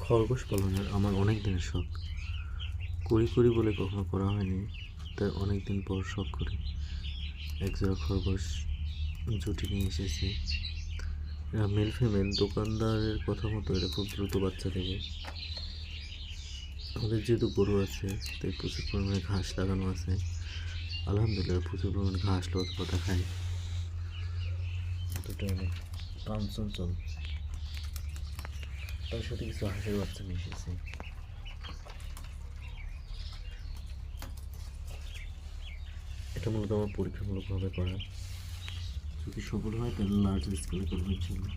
খরগোশ পালনের আমার অনেক দিনের শখ। করি করি বলে কখনো করা হয়নি, তাই অনেক দিন পর শখ করে একজোড়া খরগোশ জুটি নিয়ে এসেছি। এরা মেল ফিমেল, দোকানদারের কথা মতো এরা খুব দ্রুত বাচ্চা দেবে। আমাদের যেহেতু গরু আছে তাই প্রচুর পরিমাণে ঘাস লাগানো আছে। আলহামদুলিল্লাহ প্রচুর পরিমাণে ঘাস লতা পাতা খায়। দুটো অনেক প্রাণ চঞ্চল, তার সাথে কিছু হাঁসের বাচ্চা নিয়ে এসেছি। এটা মূলত আমার পরীক্ষামূলকভাবে করা, যদি সফল হয় তাহলে লার্জ স্কেলে করবো ইনশাল্লাহ।